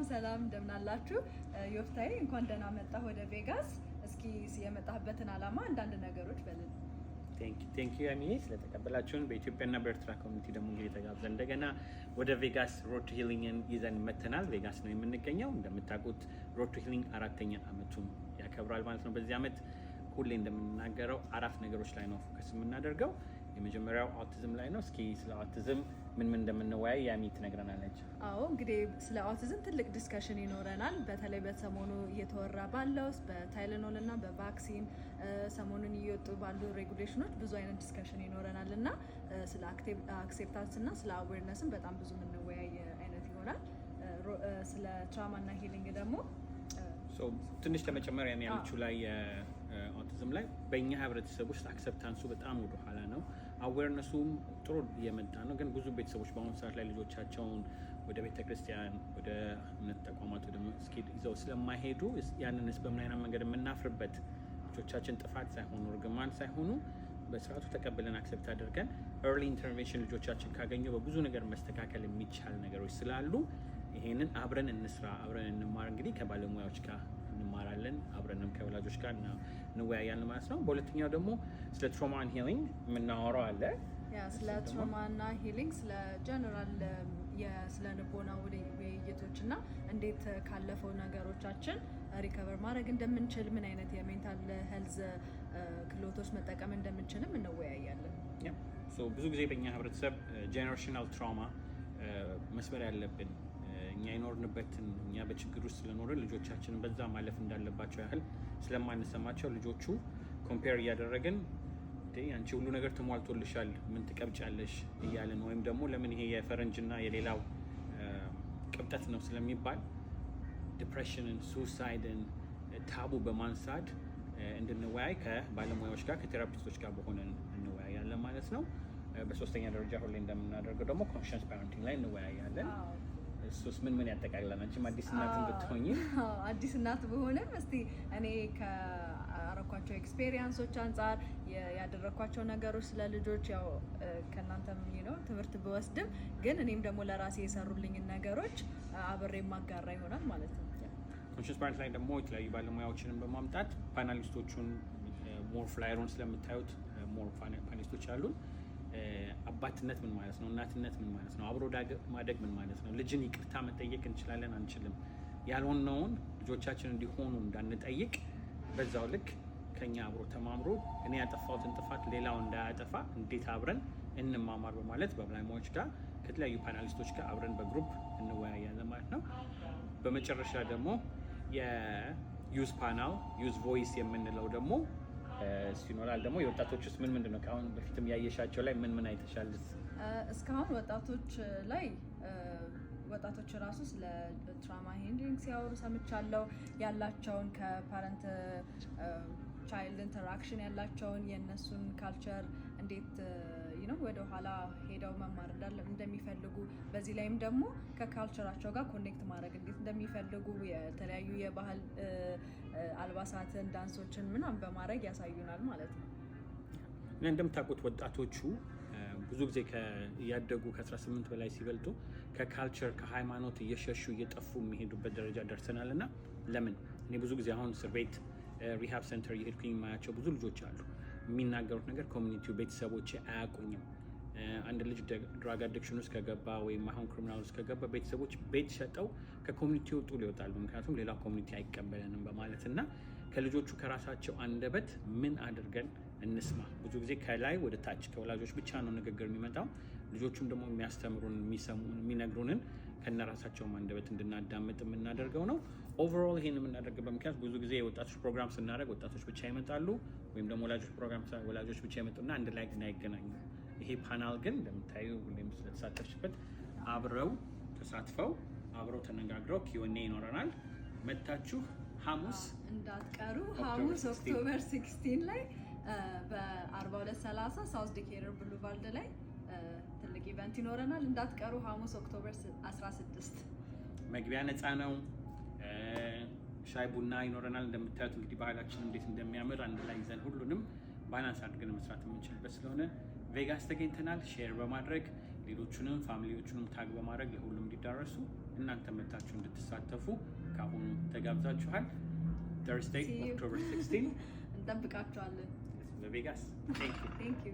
ሰላም እንደምን አላችሁ? ዮፍታይ እንኳን ደህና መጣህ ወደ ቬጋስ። እስኪ የመጣህበትን ዓላማ አንዳንድ ነገሮች በልን። ቴንክ ዩ ያሚ ስለተቀበላችሁን። በኢትዮጵያና በኤርትራ ኮሚኒቲ ደግሞ እንግዲህ ተጋብዘን እንደገና ወደ ቬጋስ ሮድ ቱ ሂሊንግን ይዘን መተናል። ቬጋስ ነው የምንገኘው። እንደምታውቁት ሮድ ቱ ሂሊንግ 4ኛ ዓመቱን ያከብራል ማለት ነው። በዚህ ዓመት ሁሌ እንደምንናገረው 4 ነገሮች ላይ ነው ፎከስ የምናደርገው። የመጀመሪያው አውቲዝም ላይ ነው። እስኪ ስለ አውቲዝም ምን እንደምንወያይ ያሚ ትነግረናለች። አዎ እንግዲህ ስለ አውቲዝም ትልቅ ዲስከሽን ይኖረናል። በተለይ በሰሞኑ እየተወራ ባለው በታይለኖል እና በቫክሲን ሰሞኑን እየወጡ ባሉ ሬጉሌሽኖች ብዙ አይነት ዲስከሽን ይኖረናል እና ስለ አክሴፕታንስ እና ስለ አዌርነስም በጣም ብዙ የምንወያይ አይነት ይሆናል። ስለ ትራማ እና ሂሊንግ ደግሞ ትንሽ ለመጨመር ያለችው ላይ አውቲዝም ላይ በእኛ ህብረተሰብ ውስጥ አክሰፕታንሱ በጣም ወደ ኋላ ነው። አዌርነሱም ጥሩ እየመጣ ነው። ግን ብዙ ቤተሰቦች በአሁኑ ሰዓት ላይ ልጆቻቸውን ወደ ቤተክርስቲያን፣ ወደ እምነት ተቋማት፣ ወደ መስጊድ ይዘው ስለማይሄዱ ያንንስ በምን አይነት መንገድ የምናፍርበት ልጆቻችን ጥፋት ሳይሆኑ እርግማን ሳይሆኑ በስርዓቱ ተቀብለን አክሰፕት አድርገን ኤርሊ ኢንተርቬንሽን ልጆቻችን ካገኙ በብዙ ነገር መስተካከል የሚቻል ነገሮች ስላሉ ይሄንን አብረን እንስራ፣ አብረን እንማር። እንግዲህ ከባለሙያዎች ጋር እንማራለን፣ አብረንም ከወላጆች ጋር እንወያያለን ማለት ነው። በሁለተኛው ደግሞ ስለ ትራማ ኤንድ ሂሊንግ የምናወራው አለ። ስለ ትራማ እና ሂሊንግ ስለ ጀነራል የስለ ልቦና ውይይቶች እና እንዴት ካለፈው ነገሮቻችን ሪከቨር ማድረግ እንደምንችል፣ ምን አይነት የሜንታል ሄልዝ ክህሎቶች መጠቀም እንደምንችልም እንወያያለን። ብዙ ጊዜ በእኛ ህብረተሰብ ጄኔሬሽናል ትራማ መስበር ያለብን እኛ የኖርንበትን እኛ በችግር ውስጥ ስለኖርን ልጆቻችንን በዛ ማለፍ እንዳለባቸው ያህል ስለማንሰማቸው ልጆቹ ኮምፔር እያደረግን አንቺ ሁሉ ነገር ተሟልቶልሻል ምን ትቀብጫለሽ እያለን ወይም ደግሞ ለምን ይሄ የፈረንጅና የሌላው ቅብጠት ነው ስለሚባል ዲፕሬሽንን፣ ሱሳይድን ታቡ በማንሳት እንድንወያይ ከባለሙያዎች ጋር ከቴራፒስቶች ጋር በሆነን እንወያያለን ማለት ነው። በሶስተኛ ደረጃ ሁሌ እንደምናደርገው ደግሞ ኮንሽንስ ፓረንቲንግ ላይ እንወያያለን። እሱስ ምን ያጠቃልላል? አንቺም አዲስ እናት ብትሆኚ። አዲስ እናት ብሆንም እስቲ እኔ ከአረኳቸው ኤክስፔሪየንሶች አንጻር ያደረኳቸው ነገሮች ስለ ልጆች ያው ከእናንተም ነው ትምህርት ብወስድም ግን እኔም ደግሞ ለራሴ የሰሩልኝን ነገሮች አብሬ ማጋራ ይሆናል ማለት ነው። ኮንሽንስ ፓረንት ላይ ደግሞ የተለያዩ ባለሙያዎችንም በማምጣት ፓናሊስቶቹን ሞር ፍላየሩን ስለምታዩት ሞር ፓናሊስቶች አሉን። አባትነት ምን ማለት ነው? እናትነት ምን ማለት ነው? አብሮ ማደግ ምን ማለት ነው? ልጅን ይቅርታ መጠየቅ እንችላለን አንችልም? ያልሆነውን ልጆቻችን እንዲሆኑ እንዳንጠይቅ በዛው ልክ ከኛ አብሮ ተማምሮ እኔ ያጠፋሁትን ጥፋት ሌላው እንዳያጠፋ እንዴት አብረን እንማማር በማለት በባለሙያዎች ጋር ከተለያዩ ፓናሊስቶች ጋር አብረን በግሩፕ እንወያያለን ማለት ነው። በመጨረሻ ደግሞ የዩዝ ፓናል ዩዝ ቮይስ የምንለው ደግሞ ሲኖራል። ደግሞ የወጣቶች ውስጥ ምንድን ነው? ከአሁን በፊትም ያየሻቸው ላይ ምን አይተሻል? እስካሁን ወጣቶች ላይ ወጣቶች ራሱ ስለ ትራማ ሂሊንግ ሲያወሩ ሰምቻለሁ። ያላቸውን ከፓረንት ቻይልድ ኢንተራክሽን ያላቸውን የእነሱን ካልቸር እንዴት ወደ ኋላ ሄደው መማር እንደሚፈልጉ፣ በዚህ ላይም ደግሞ ከካልቸራቸው ጋር ኮኔክት ማድረግ እንዴት እንደሚፈልጉ የተለያዩ የባህል አልባሳትን፣ ዳንሶችን ምናምን በማድረግ ያሳዩናል ማለት ነው። እና እንደምታውቁት ወጣቶቹ ብዙ ጊዜ እያደጉ ከ18 በላይ ሲበልጡ ከካልቸር ከሃይማኖት እየሸሹ እየጠፉ የሚሄዱበት ደረጃ ደርሰናል። እና ለምን እኔ ብዙ ጊዜ አሁን እስር ቤት ሪሃብ ሴንተር እየሄድኩኝ የማያቸው ብዙ ልጆች አሉ። የሚናገሩት ነገር ኮሚኒቲው ቤተሰቦቼ አያውቁኝም። አንድ ልጅ ድራግ አዲክሽን ውስጥ ከገባ ወይም አሁን ክሪሚናል ውስጥ ከገባ ቤተሰቦች ቤት ሸጠው ከኮሚኒቲ ወጡ ሊወጣሉ። ምክንያቱም ሌላ ኮሚኒቲ አይቀበለንም በማለት እና ከልጆቹ ከራሳቸው አንደበት ምን አድርገን እንስማ። ብዙ ጊዜ ከላይ ወደ ታች ከወላጆች ብቻ ነው ንግግር የሚመጣው። ልጆቹም ደግሞ የሚያስተምሩን የሚነግሩንን ከነራሳቸውም አንደበት እንድናዳምጥ የምናደርገው ነው። ኦቨርኦል ይሄን የምናደርግበት ምክንያት ብዙ ጊዜ የወጣቶች ፕሮግራም ስናደርግ ወጣቶች ብቻ ይመጣሉ፣ ወይም ደግሞ ወላጆች ብቻ ይመጡና አንድ ላይ ግን አይገናኙ። ይሄ ፓናል ግን እንደምታዩ ሁሌም ስለተሳተፍሽበት አብረው ተሳትፈው አብረው ተነጋግረው ኪዩኤንኤ ይኖረናል። መታችሁ ሐሙስ እንዳትቀሩ። ሐሙስ ኦክቶበር 16 ላይ በ4230 ሳውዝ ዲኬተር ብሉቫርድ ላይ ትልቅ ኢቨንት ይኖረናል። እንዳትቀሩ። ሐሙስ ኦክቶበር 16 መግቢያ ነፃ ነው። ሻይ ቡና ይኖረናል። እንደምታዩት እንግዲህ ባህላችን እንዴት እንደሚያምር አንድ ላይ ይዘን ሁሉንም ባላንስ አድርገን መስራት የምንችልበት ስለሆነ ቬጋስ ተገኝተናል። ሼር በማድረግ ሌሎቹንም ፋሚሊዎቹንም ታግ በማድረግ ለሁሉም እንዲዳረሱ እናንተ መታችሁ እንድትሳተፉ ከአሁኑ ተጋብዛችኋል። Thursday, October 16 እንጠብቃችኋለን በቬጋስ። Thank you.